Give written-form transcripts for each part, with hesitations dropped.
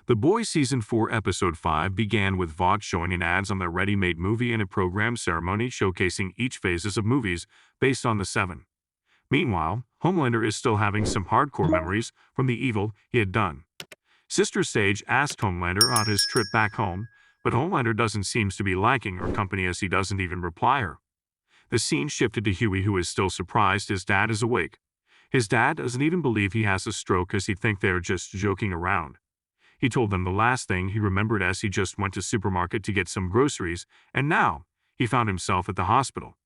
The Boys Season 4 Episode 5 began with Vought showing an ads on their ready-made movie and a program ceremony showcasing each phases of movies based on the seven. Meanwhile, Homelander is still having some hardcore memories from the evil he had done. Sister Sage asked Homelander about his trip back home, but Homelander doesn't seem to be liking her company as he doesn't even reply her. The scene shifted to Hughie, who is still surprised his dad is awake. His dad doesn't even believe he has a stroke as he thinks they are just joking around. He told them the last thing he remembered as he just went to supermarket to get some groceries, and now he found himself at the hospital.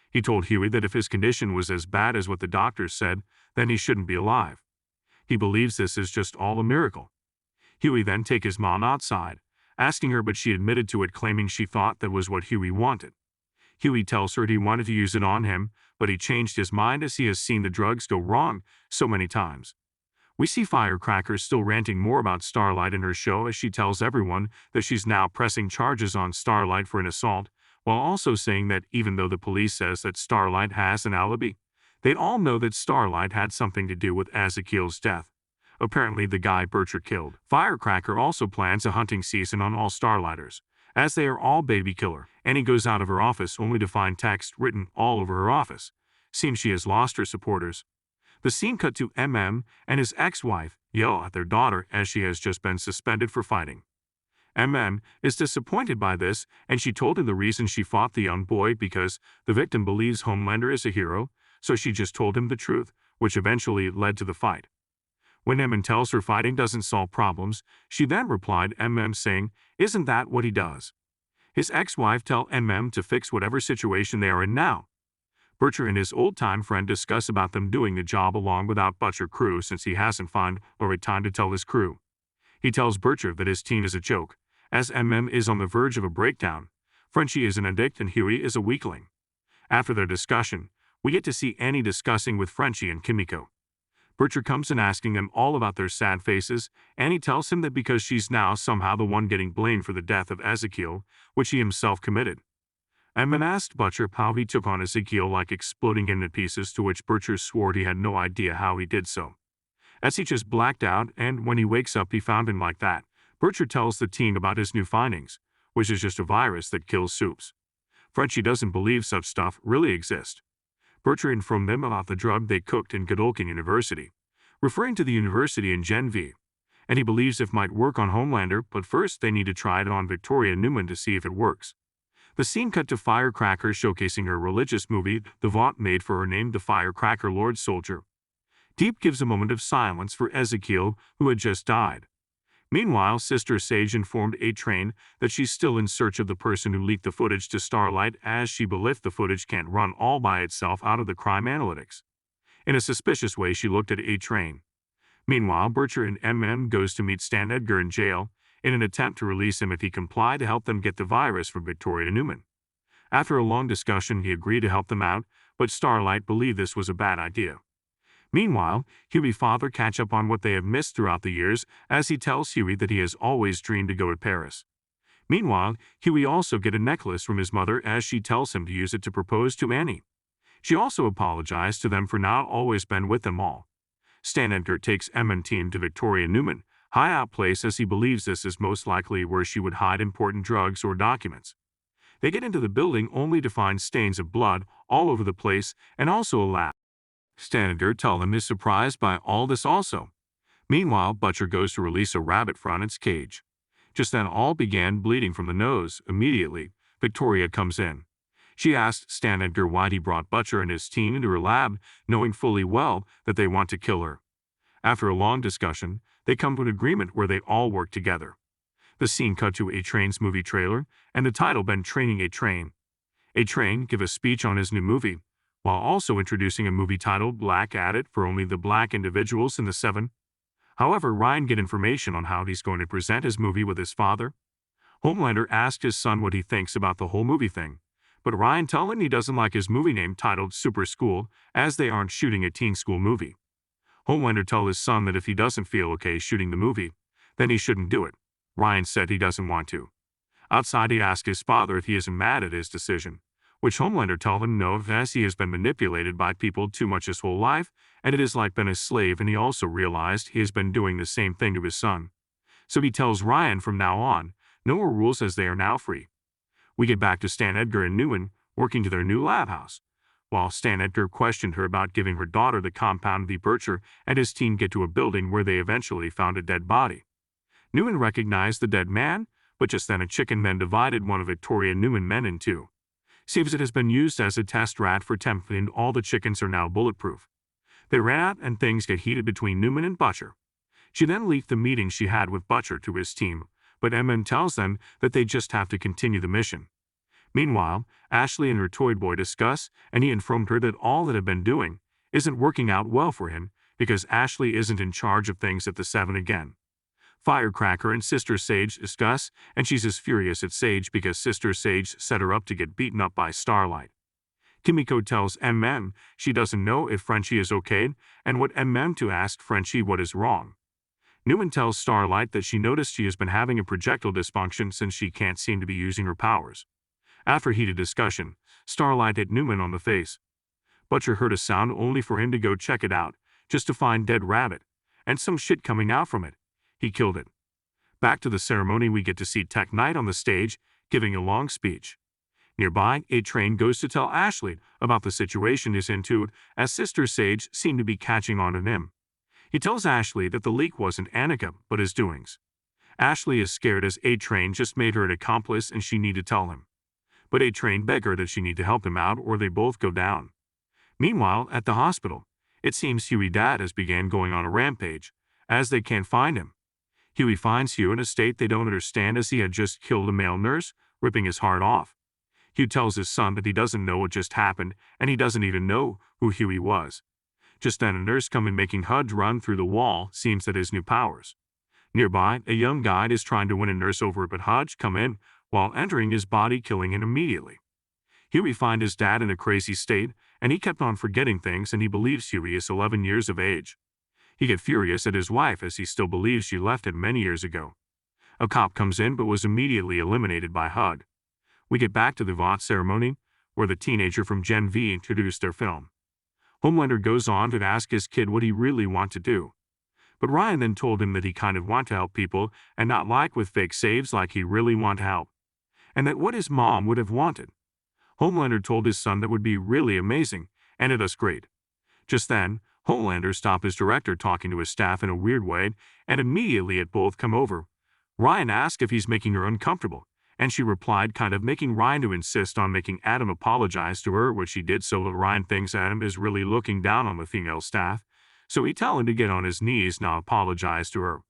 He told Hughie that if his condition was as bad as what the doctors said, then he shouldn't be alive. He believes this is just all a miracle. Hughie then takes his mom outside, asking her, but she admitted to it, claiming she thought that was what Hughie wanted. Hughie tells her he wanted to use it on him, but he changed his mind as he has seen the drugs go wrong so many times. We see Firecracker still ranting more about Starlight in her show as she tells everyone that she's now pressing charges on Starlight for an assault, while also saying that even though the police says that Starlight has an alibi, they all know that Starlight had something to do with Ezekiel's death. Apparently the guy Butcher killed. Firecracker also plans a hunting season on all Starlighters, as they are all baby killer, and he goes out of her office only to find text written all over her office. Seems she has lost her supporters. The scene cut to MM and his ex-wife yell at their daughter as she has just been suspended for fighting. MM is disappointed by this, and she told him the reason she fought the young boy because the victim believes Homelander is a hero, so she just told him the truth, which eventually led to the fight. When MM tells her fighting doesn't solve problems, she then replied MM saying, "Isn't that what he does?" His ex-wife tells MM to fix whatever situation they are in now. Butcher and his old-time friend discuss about them doing the job along without Butcher crew since he hasn't found the right time to tell his crew. He tells Butcher that his team is a joke, as MM is on the verge of a breakdown. Frenchie is an addict and Hughie is a weakling. After their discussion, we get to see Annie discussing with Frenchie and Kimiko. Butcher comes in asking them all about their sad faces. Annie tells him that because she's now somehow the one getting blamed for the death of Ezekiel, which he himself committed. Emman asked Butcher how he took on Ezekiel, like exploding him to pieces, to which Butcher swore he had no idea how he did so, as he just blacked out, and when he wakes up he found him like that. Butcher tells the team about his new findings, which is just a virus that kills soups. Frenchie doesn't believe such stuff really exists. Butcher informed them about the drug they cooked in Godolphin University, referring to the university in Gen V, and he believes it might work on Homelander, but first they need to try it on Victoria Neuman to see if it works. The scene cut to Firecracker showcasing her religious movie the Vought made for her named The Firecracker Lord Soldier. Deep gives a moment of silence for Ezekiel, who had just died. Meanwhile, Sister Sage informed A-Train that she's still in search of the person who leaked the footage to Starlight, as she believes the footage can't run all by itself out of the crime analytics. In a suspicious way, she looked at A-Train. Meanwhile, Butcher and MM goes to meet Stan Edgar in jail in an attempt to release him if he complied to help them get the virus from Victoria Neuman. After a long discussion, he agreed to help them out, but Starlight believed this was a bad idea. Meanwhile, Hughie father catch up on what they have missed throughout the years, as he tells Hughie that he has always dreamed to go to Paris. Meanwhile, Hughie also get a necklace from his mother as she tells him to use it to propose to Annie. She also apologized to them for not always been with them all. Stan Edgar takes Emma team to Victoria Neuman, high out place, as he believes this is most likely where she would hide important drugs or documents. They get into the building only to find stains of blood all over the place and also a lab. Stan Edgar tells him is surprised by all this also. Meanwhile, Butcher goes to release a rabbit from its cage. Just then all began bleeding from the nose. Immediately, Victoria comes in. She asked Stan Edgar why he brought Butcher and his team into her lab, knowing fully well that they want to kill her. After a long discussion, they come to an agreement where they all work together. The scene cut to A-Train's movie trailer, and the title been Training A-Train. A-Train give a speech on his new movie, while also introducing a movie titled Black Added for only the black individuals in the seven. However, Ryan get information on how he's going to present his movie with his father. Homelander asked his son what he thinks about the whole movie thing, but Ryan tells him he doesn't like his movie name titled Super School, as they aren't shooting a teen school movie. Homelander tells his son that if he doesn't feel okay shooting the movie, then he shouldn't do it. Ryan said he doesn't want to. Outside, he asked his father if he isn't mad at his decision, which Homelander told him no, as he has been manipulated by people too much his whole life, and it is like been a slave, and he also realized he has been doing the same thing to his son. So he tells Ryan from now on, no more rules as they are now free. We get back to Stan Edgar and Neuman working to their new lab house. While Stan Edgar questioned her about giving her daughter the compound, the Bircher and his team get to a building where they eventually found a dead body. Neuman recognized the dead man, but just then a chicken then divided one of Victoria Neuman men in two. Seems it has been used as a test rat for temp and all the chickens are now bulletproof. They ran out and things get heated between Neuman and Butcher. She then leaked the meeting she had with Butcher to his team, but MM tells them that they just have to continue the mission. Meanwhile, Ashley and her toy boy discuss, and he informed her that all that had been doing isn't working out well for him because Ashley isn't in charge of things at the 7 again. Firecracker and Sister Sage discuss, and she's as furious at Sage because Sister Sage set her up to get beaten up by Starlight. Kimiko tells MM she doesn't know if Frenchie is okay and what MM to ask Frenchie what is wrong. Neuman tells Starlight that she noticed she has been having a projectile dysfunction since she can't seem to be using her powers. After heated discussion, Starlight hit Neuman on the face. Butcher heard a sound only for him to go check it out, just to find dead rabbit, and some shit coming out from it. He killed it. Back to the ceremony, we get to see Tech Knight on the stage, giving a long speech. Nearby, a train goes to tell Ashley about the situation he's into, as Sister Sage seemed to be catching on to him. He tells Ashley that the leak wasn't Annika, but his doings. Ashley is scared as A-Train just made her an accomplice and she need to tell him. But A-Train begs her that she need to help him out or they both go down. Meanwhile, at the hospital, it seems Hughie's dad has began going on a rampage, as they can't find him. Hughie finds Hugh in a state they don't understand as he had just killed a male nurse, ripping his heart off. Hugh tells his son that he doesn't know what just happened and he doesn't even know who Hughie was. Just then a nurse coming making Hudge run through the wall seems that his new powers. Nearby, a young guide is trying to win a nurse over but Hudge come in while entering his body killing him immediately. Hughie finds his dad in a crazy state and he kept on forgetting things and he believes Hughie is 11 years of age. He gets furious at his wife as he still believes she left him many years ago. A cop comes in but was immediately eliminated by Hud. We get back to the Vought ceremony where the teenager from Gen V introduced their film. Homelander goes on to ask his kid what he really wants to do. But Ryan then told him that he kind of want to help people and not like with fake saves like he really want to help. And that what his mom would have wanted. Homelander told his son that would be really amazing, and it was great. Just then, Homelander stopped his director talking to his staff in a weird way, and immediately it both come over. Ryan asked if he's making her uncomfortable, and she replied kind of making Ryan to insist on making Adam apologize to her, which he did so that Ryan thinks Adam is really looking down on the female staff, so he tell him to get on his knees and apologize to her.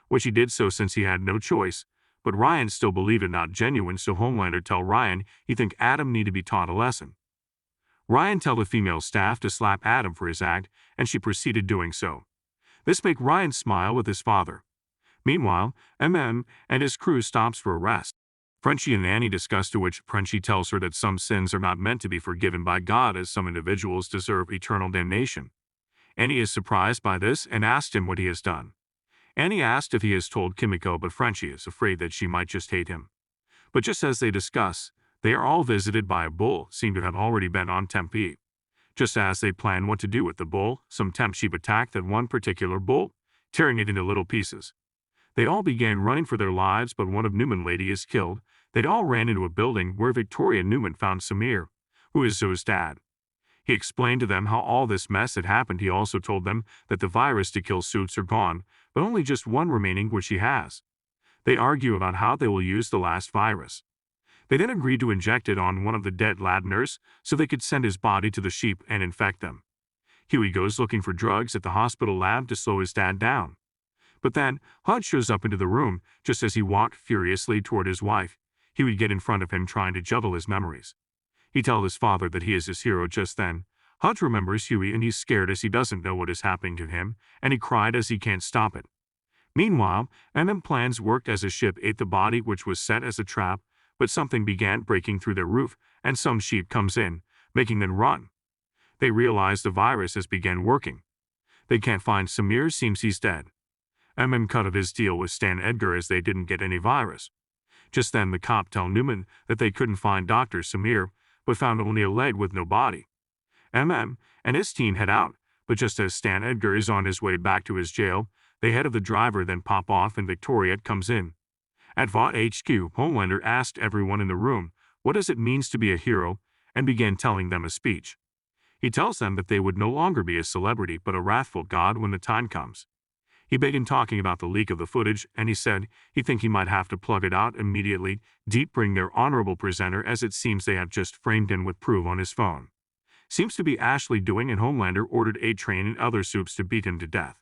Which he did so since he had no choice, but Ryan still believed it not genuine, so Homelander tell Ryan he think Adam need to be taught a lesson. Ryan tell the female staff to slap Adam for his act, and she proceeded doing so. This make Ryan smile with his father. Meanwhile, MM and his crew stops for a rest. Frenchie and Annie discuss, to which Frenchie tells her that some sins are not meant to be forgiven by God as some individuals deserve eternal damnation. Annie is surprised by this and asks him what he has done. Annie asked if he has told Kimiko, but Frenchie is afraid that she might just hate him. But just as they discuss, they are all visited by a bull, seem to have already been on Tempe. Just as they plan what to do with the bull, some temp sheep attack that one particular bull, tearing it into little pieces. They all began running for their lives, but one of Neuman lady is killed. They'd all ran into a building where Victoria Neuman found Samir, who is Zoe's dad. He explained to them how all this mess had happened. He also told them that the virus to kill suits are gone, but only just one remaining, which he has. They argue about how they will use the last virus. They then agreed to inject it on one of the dead lad nurse so they could send his body to the sheep and infect them. Hughie goes looking for drugs at the hospital lab to slow his dad down. But then, Hud shows up into the room just as he walked furiously toward his wife. He would get in front of him trying to juggle his memories. He tells his father that he is his hero. Just then, Hud remembers Hughie and he's scared as he doesn't know what is happening to him, and he cried as he can't stop it. Meanwhile, MM plans worked as a ship ate the body which was set as a trap, but something began breaking through their roof, and some sheep comes in, making them run. They realize the virus has begun working. They can't find Samir, seems he's dead. MM cut of his deal with Stan Edgar as they didn't get any virus. Just then the cop tell Neuman that they couldn't find Dr. Samir, but found only a leg with no body. MM and his team head out, but just as Stan Edgar is on his way back to his jail, The head of the driver then pop off and Victoria comes in. At Vought HQ, Homelander asked everyone in the room what does it means to be a hero and began telling them a speech. He tells them that they would no longer be a celebrity but a wrathful god when the time comes. He began talking about the leak of the footage, and he said he think he might have to plug it out immediately, bring their honorable presenter, as it seems they have just framed him with proof on his phone. Seems to be Ashley doing, and Homelander ordered A-Train and other soups to beat him to death.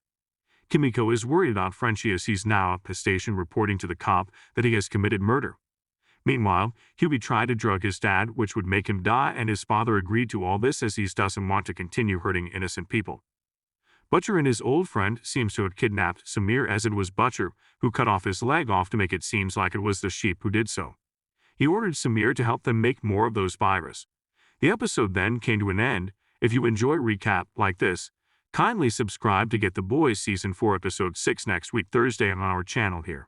Kimiko is worried about Frenchie as he's now at the station reporting to the cop that he has committed murder. Meanwhile, Hughie tried to drug his dad, which would make him die, and his father agreed to all this as he doesn't want to continue hurting innocent people. Butcher and his old friend seems to have kidnapped Samir, as it was Butcher who cut off his leg off to make it seem like it was the sheep who did so. He ordered Samir to help them make more of those virus. The episode then came to an end. If you enjoy recap like this, kindly subscribe to get The Boys Season 4 Episode 6 next week Thursday on our channel here.